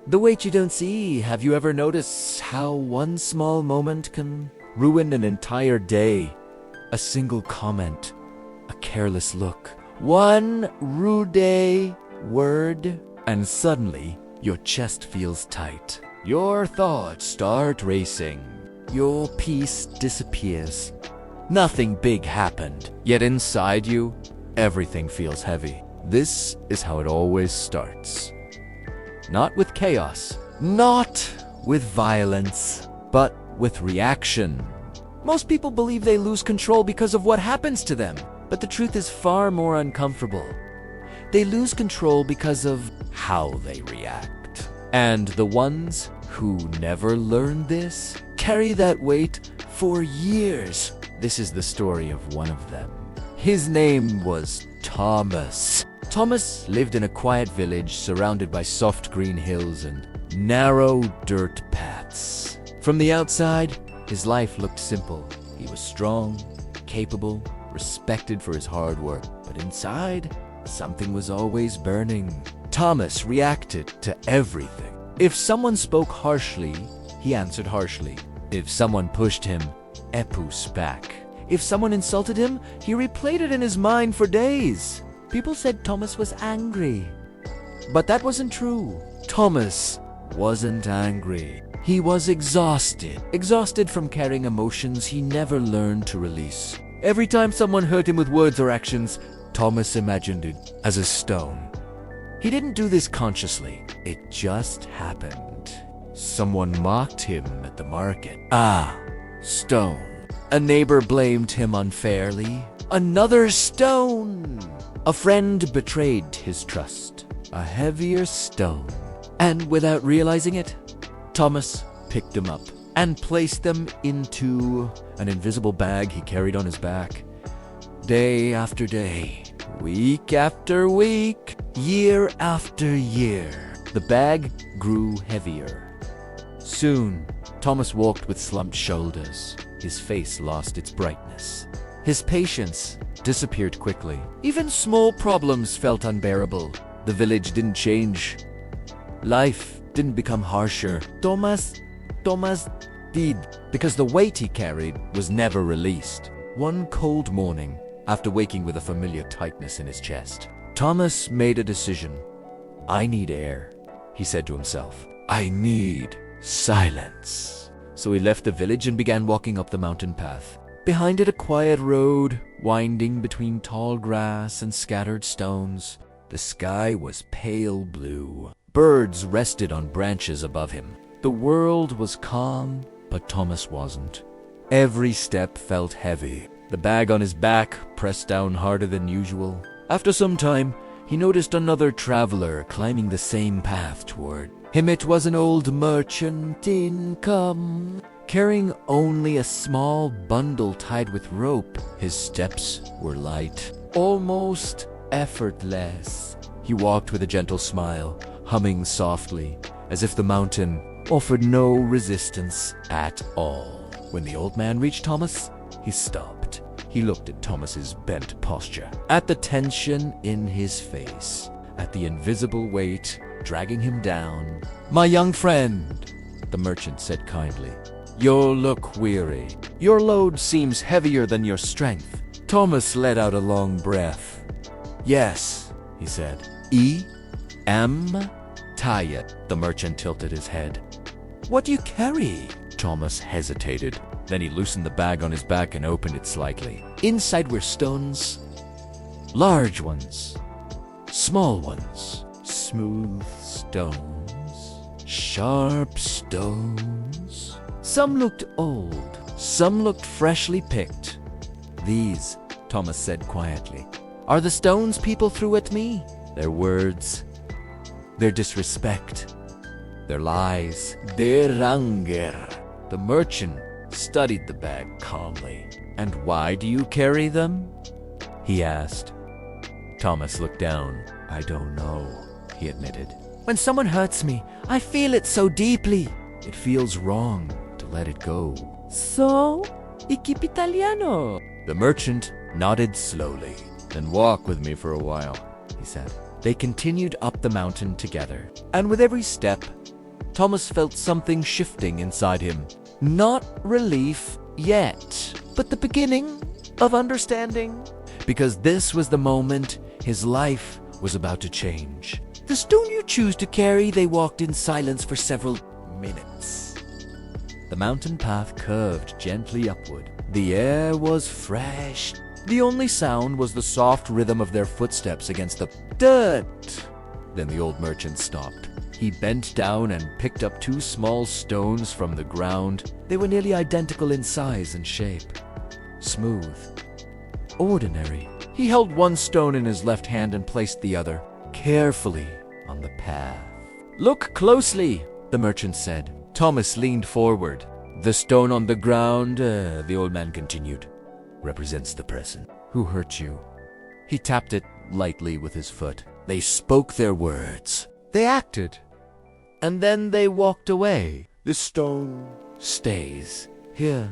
The weight you don't see. Have you ever noticed how one small moment can ruin an entire day? A single comment, a careless look, one rude word, and suddenly your chest feels tight. Your thoughts start racing. Your peace disappears. Nothing big happened, yet inside you, everything feels heavy. This is how it always starts. Not with chaos, not with violence, but with reaction. Most people believe they lose control because of what happens to them, but the truth is far more uncomfortable. They lose control because of how they react. And the ones who never learn this carry that weight for years. This is the story of one of them. His name was Thomas. Thomas lived in a quiet village surrounded by soft green hills and narrow dirt paths. From the outside, his life looked simple. He was strong, capable, respected for his hard work. But inside, something was always burning. Thomas reacted to everything. If someone spoke harshly, he answered harshly. If someone pushed him, epus back. If someone insulted him, he replayed it in his mind for days. People said Thomas was angry. But that wasn't true. Thomas wasn't angry. He was exhausted. Exhausted from carrying emotions he never learned to release. Every time someone hurt him with words or actions, Thomas imagined it as a stone. He didn't do this consciously. It just happened. Someone mocked him at the market. Ah, stone. A neighbor blamed him unfairly. Another stone. A friend betrayed his trust. A heavier stone. And without realizing it, Thomas picked them up and placed them into an invisible bag he carried on his back. Day after day, week after week, year after year, the bag grew heavier. Soon, Thomas walked with slumped shoulders. His face lost its brightness. His patience disappeared quickly. Even small problems felt unbearable. The village didn't change. Life didn't become harsher. Thomas did, because the weight he carried was never released. One cold morning, after waking with a familiar tightness in his chest, Thomas made a decision. I need air, he said to himself. I need silence. So he left the village and began walking up the mountain path. Behind it, a quiet road, winding between tall grass and scattered stones. The sky was pale blue. Birds rested on branches above him. The world was calm, but Thomas wasn't. Every step felt heavy. The bag on his back pressed down harder than usual. After some time, he noticed another traveler climbing the same path toward him. It was an old merchant income, carrying only a small bundle tied with rope. His steps were light, almost effortless. He walked with a gentle smile, humming softly, as if the mountain offered no resistance at all. When the old man reached Thomas, he stopped. He looked at Thomas's bent posture, at the tension in his face, at the invisible weight dragging him down. My young friend, the merchant said kindly, you look weary. Your load seems heavier than your strength. Thomas let out a long breath. Yes, he said. am tired. The merchant tilted his head. What do you carry? Thomas hesitated. Then he loosened the bag on his back and opened it slightly. Inside were stones. Large ones. Small ones. Smooth stones. Sharp stones. Some looked old. Some looked freshly picked. These, Thomas said quietly, are the stones people threw at me. Their words, their disrespect, their lies, their anger. The merchant studied the bag calmly. And why do you carry them? He asked. Thomas looked down. I don't know, he admitted. When someone hurts me, I feel it so deeply. It feels wrong to let it go. So, I keep Italiano. The merchant nodded slowly. Then walk with me for a while, he said. They continued up the mountain together, and with every step, Thomas felt something shifting inside him. Not relief yet, but the beginning of understanding. Because this was the moment his life was about to change. The stone you choose to carry, they walked in silence for several minutes. The mountain path curved gently upward. The air was fresh. The only sound was the soft rhythm of their footsteps against the dirt. Then the old merchant stopped. He bent down and picked up 2 small stones from the ground. They were nearly identical in size and shape. Smooth. Ordinary. He held one stone in his left hand and placed the other carefully on the path. "Look closely," the merchant said. Thomas leaned forward. "The stone on the ground," the old man continued, "represents the person who hurt you." He tapped it lightly with his foot. They spoke their words. They acted. And then they walked away. The stone stays here,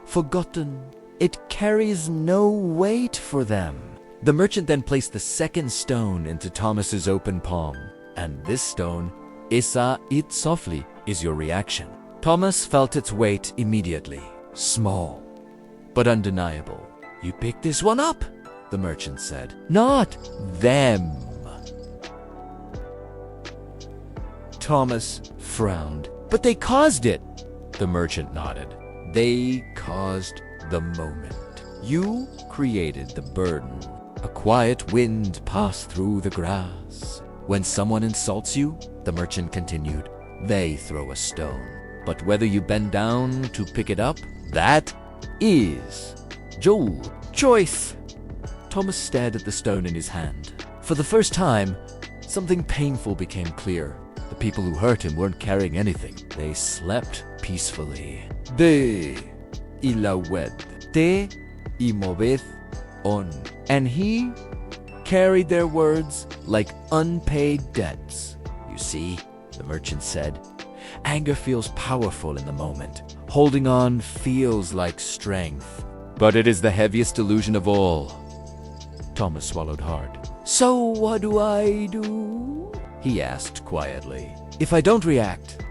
forgotten. It carries no weight for them. The merchant then placed the second stone into Thomas's open palm. And this stone, "Isa it softly," is your reaction. Thomas felt its weight immediately. Small, but undeniable. "You picked this one up," the merchant said. "Not them." Thomas frowned. "But they caused it." The merchant nodded. "They caused the moment. You created the burden." A quiet wind passed through the grass. "When someone insults you," the merchant continued, "they throw a stone. But whether you bend down to pick it up, that is your choice." Thomas stared at the stone in his hand. For the first time, something painful became clear. The people who hurt him weren't carrying anything. They slept peacefully. "De ilawed, te imoved on." And he carried their words like unpaid debts. "You see," the merchant said, "anger feels powerful in the moment. Holding on feels like strength. But it is the heaviest illusion of all." Thomas swallowed hard. "So what do I do?" he asked quietly. "If I don't react,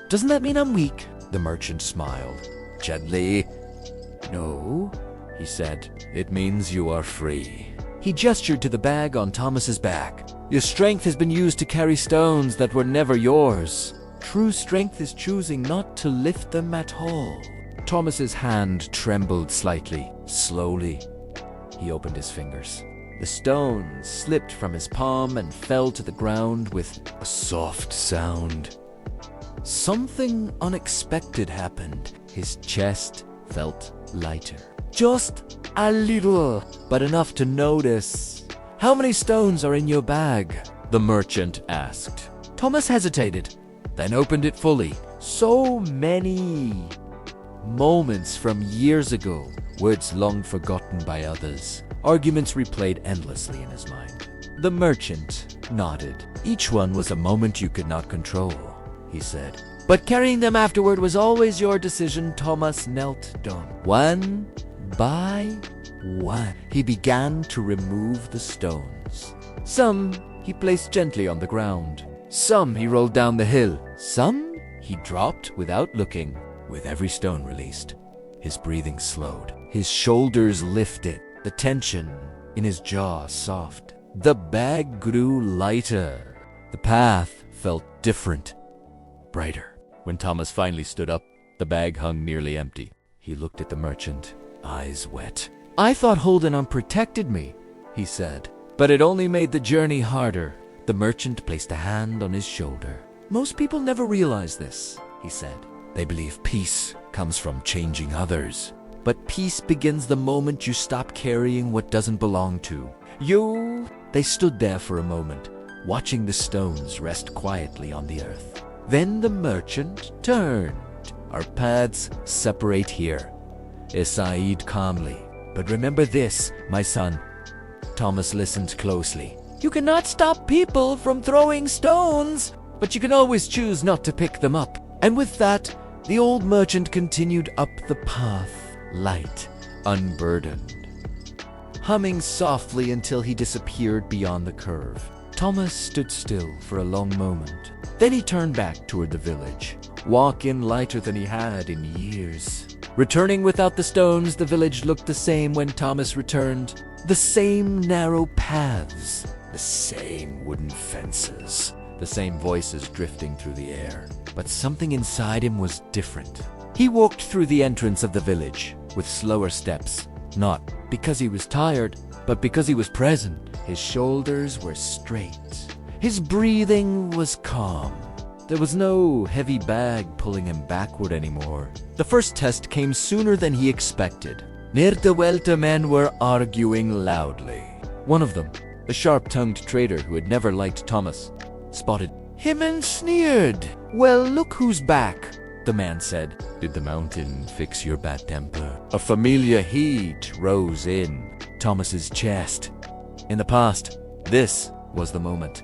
doesn't that mean I'm weak?" The merchant smiled gently. "No," he said, "it means you are free." He gestured to the bag on Thomas's back. "Your strength has been used to carry stones that were never yours. True strength is choosing not to lift them at all." Thomas's hand trembled slightly. Slowly, he opened his fingers. The stone slipped from his palm and fell to the ground with a soft sound. Something unexpected happened. His chest felt lighter. Just a little, but enough to notice. "How many stones are in your bag?" the merchant asked. Thomas hesitated, then opened it fully. So many. Moments from years ago, words long forgotten by others. Arguments replayed endlessly in his mind. The merchant nodded. "Each one was a moment you could not control," he said. "But carrying them afterward was always your decision." Thomas knelt down. One by one, he began to remove the stones. Some he placed gently on the ground. Some he rolled down the hill. Some he dropped without looking. With every stone released, his breathing slowed. His shoulders lifted. The tension in his jaw soft. The bag grew lighter. The path felt different, brighter. When Thomas finally stood up, the bag hung nearly empty. He looked at the merchant, eyes wet. "I thought holding on protected me," he said. "But it only made the journey harder." The merchant placed a hand on his shoulder. "Most people never realize this," he said. "They believe peace comes from changing others. But peace begins the moment you stop carrying what doesn't belong to you." They stood there for a moment, watching the stones rest quietly on the earth. Then the merchant turned. "Our paths separate here," Said calmly. "But remember this, my son." Thomas listened closely. "You cannot stop people from throwing stones, but you can always choose not to pick them up." And with that, the old merchant continued up the path, light, unburdened. humming softly until he disappeared beyond the curve. Thomas stood still for a long moment. Then he turned back toward the village, walking lighter than he had in years. Returning without the stones, the village looked the same when Thomas returned. The same narrow paths, the same wooden fences, the same voices drifting through the air. But something inside him was different. He walked through the entrance of the village with slower steps, not because he was tired, but because he was present. His shoulders were straight. His breathing was calm. There was no heavy bag pulling him backward anymore. The first test came sooner than he expected. Near the Welta men were arguing loudly. One of them, a sharp-tongued trader who had never liked Thomas, spotted him and sneered. "Well, look who's back," the man said. "Did the mountain fix your bad temper?" A familiar heat rose in Thomas's chest. In the past, this was the moment.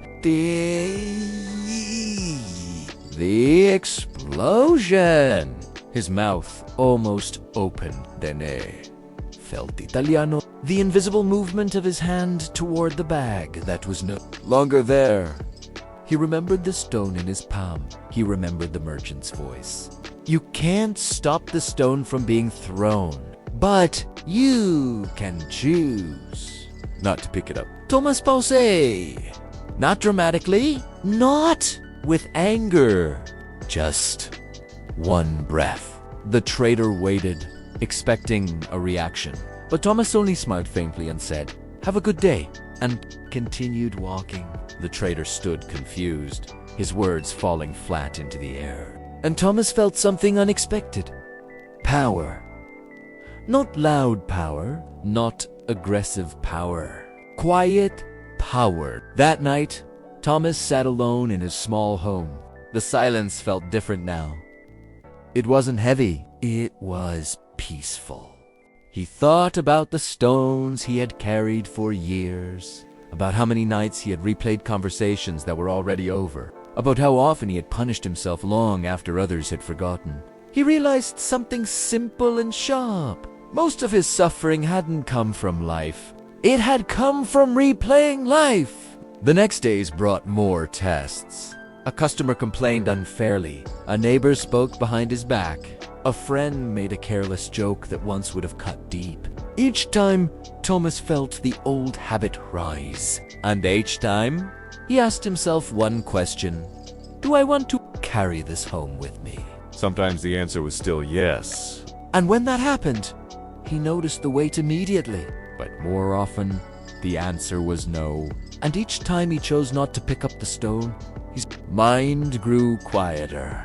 The explosion! His mouth almost open. Dene felt Italiano. The invisible movement of his hand toward the bag that was no longer there. He remembered the stone in his palm. He remembered the merchant's voice. "You can't stop the stone from being thrown, but you can choose not to pick it up." Thomas Pause. Not dramatically, not with anger, just one breath. The trader waited, expecting a reaction. But Thomas only smiled faintly and said, "Have a good day," and continued walking. The trader stood confused, his words falling flat into the air. And Thomas felt something unexpected. Power. Not loud power, not aggressive power. Quiet power. That night, Thomas sat alone in his small home. The silence felt different now. It wasn't heavy, it was peaceful. He thought about the stones he had carried for years, about how many nights he had replayed conversations that were already over, about how often he had punished himself long after others had forgotten. He realized something simple and sharp. Most of his suffering hadn't come from life. It had come from replaying life. The next days brought more tests. A customer complained unfairly. A neighbor spoke behind his back. A friend made a careless joke that once would have cut deep. Each time, Thomas felt the old habit rise. And each time, he asked himself one question. Do I want to carry this home with me? Sometimes the answer was still yes. And when that happened, he noticed the weight immediately. But more often, the answer was no. And each time he chose not to pick up the stone, his mind grew quieter.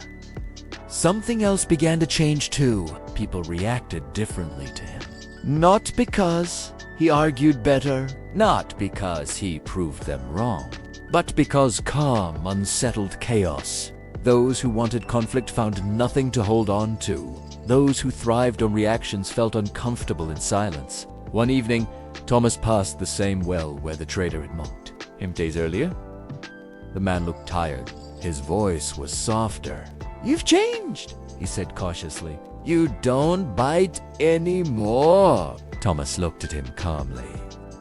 Something else began to change too. People reacted differently to him. Not because he argued better, not because he proved them wrong, but because calm, unsettled chaos. Those who wanted conflict found nothing to hold on to. Those who thrived on reactions felt uncomfortable in silence. One evening, Thomas passed the same well where the trader had milked him days earlier. The man looked tired. His voice was softer. "You've changed," he said cautiously. "You don't bite anymore." Thomas looked at him calmly.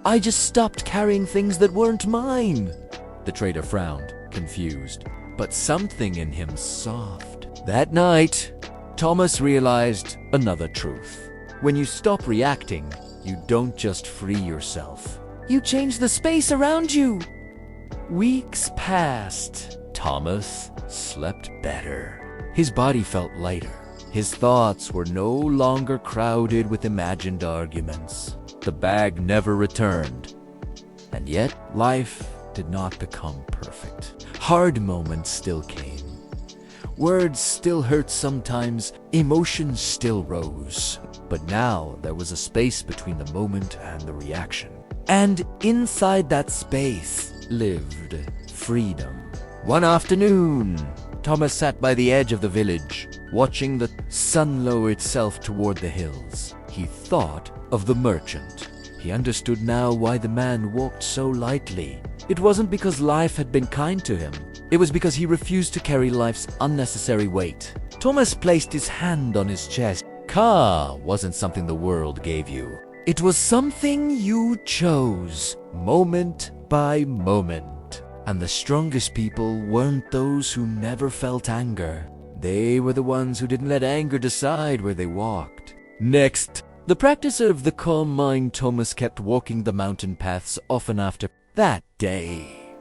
"I just stopped carrying things that weren't mine." The trader frowned, confused, but something in him soft. That night, Thomas realized another truth. When you stop reacting, you don't just free yourself. You change the space around you. Weeks passed. Thomas slept better. His body felt lighter. His thoughts were no longer crowded with imagined arguments. The bag never returned. And yet, life did not become perfect. Hard moments still came. Words still hurt sometimes. Emotions still rose. But now there was a space between the moment and the reaction. And inside that space lived freedom. One afternoon, Thomas sat by the edge of the village, watching the sun lower itself toward the hills. He thought of the merchant. He understood now why the man walked so lightly. It wasn't because life had been kind to him. It was because he refused to carry life's unnecessary weight. Thomas placed his hand on his chest. Calm wasn't something the world gave you. It was something you chose, moment by moment. And the strongest people weren't those who never felt anger. They were the ones who didn't let anger decide where they walked. Next, the practice of the calm mind. Thomas kept walking the mountain paths often after that day.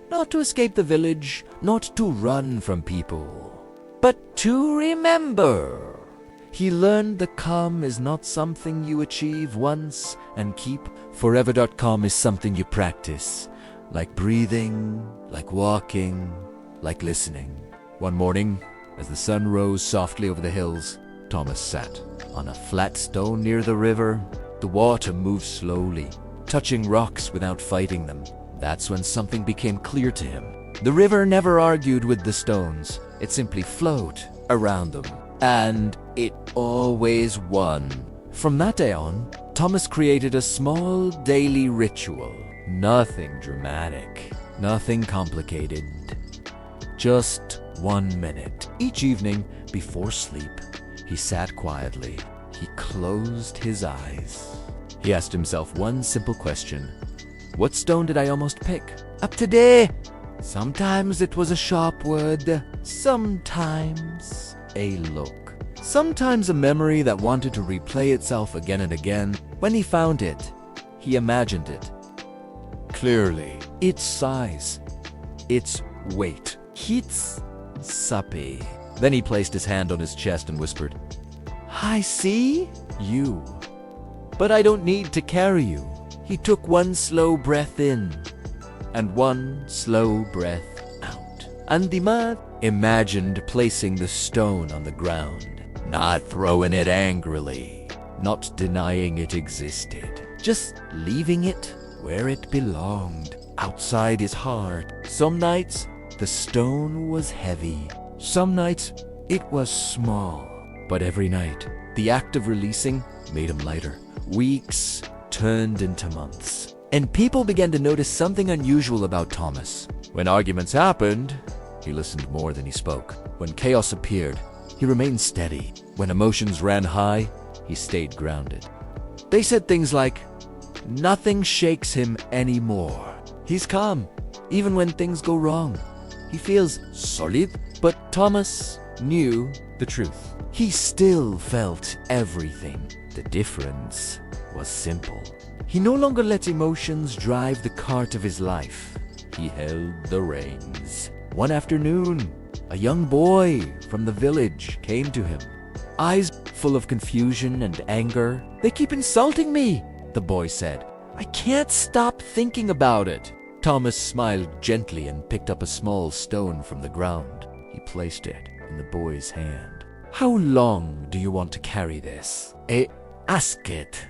Not to escape the village, not to run from people, but to remember. He learned the calm is not something you achieve once and keep forever. Calm is something you practice, like breathing, like walking, like listening. One morning, as the sun rose softly over the hills, Thomas sat on a flat stone near the river. The water moved slowly, touching rocks without fighting them. That's when something became clear to him. The river never argued with the stones. It simply flowed around them. And it always won. From that day on, Thomas created a small daily ritual. Nothing dramatic, nothing complicated. Just 1 minute. Each evening, before sleep, he sat quietly. He closed his eyes. He asked himself one simple question. What stone did I almost pick? Up today. Sometimes it was a sharp word. Sometimes a look. Sometimes a memory that wanted to replay itself again and again. When he found it, he imagined it clearly. Its size, its weight, its suppy. Then he placed his hand on his chest and whispered, I see you, but I don't need to carry you. He took one slow breath in and one slow breath out. And the man imagined placing the stone on the ground, not throwing it angrily, not denying it existed, just leaving it where it belonged, outside his heart. Some nights, the stone was heavy. Some nights, it was small. But every night, the act of releasing made him lighter. Weeks turned into months. And people began to notice something unusual about Thomas. When arguments happened, he listened more than he spoke. When chaos appeared, he remained steady. When emotions ran high, he stayed grounded. They said things like, nothing shakes him anymore. He's calm, even when things go wrong. He feels solid. But Thomas knew the truth. He still felt everything. The difference was simple. He no longer let emotions drive the cart of his life. He held the reins. One afternoon, a young boy from the village came to him, eyes full of confusion and anger. They keep insulting me, the boy said. I can't stop thinking about it. Thomas smiled gently and picked up a small stone from the ground. He placed it in the boy's hand. How long do you want to carry this? Ask it.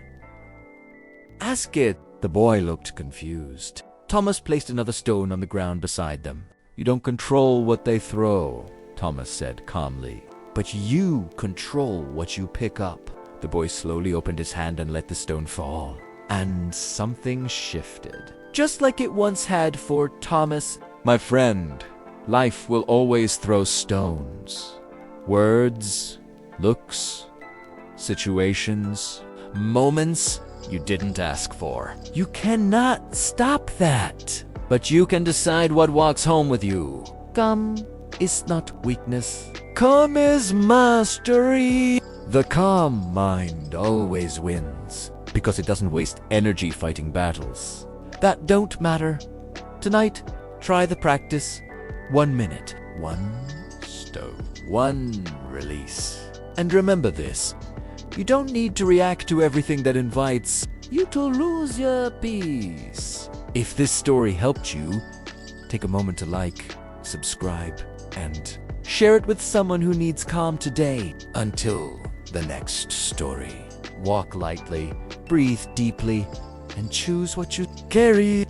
Ask it. The boy looked confused. Thomas placed another stone on the ground beside them. You don't control what they throw, Thomas said calmly. But you control what you pick up. The boy slowly opened his hand and let the stone fall. And something shifted. Just like it once had for Thomas. My friend, life will always throw stones. Words, looks, situations, moments you didn't ask for. You cannot stop that. But you can decide what walks home with you. Calm is not weakness. Calm is mastery. The calm mind always wins because it doesn't waste energy fighting battles that don't matter. Tonight, try the practice. 1 minute, 1 stone, 1 release. And remember this, you don't need to react to everything that invites you to lose your peace. If this story helped you, take a moment to like, subscribe, and share it with someone who needs calm today. Until the next story, walk lightly, breathe deeply, and choose what you carry.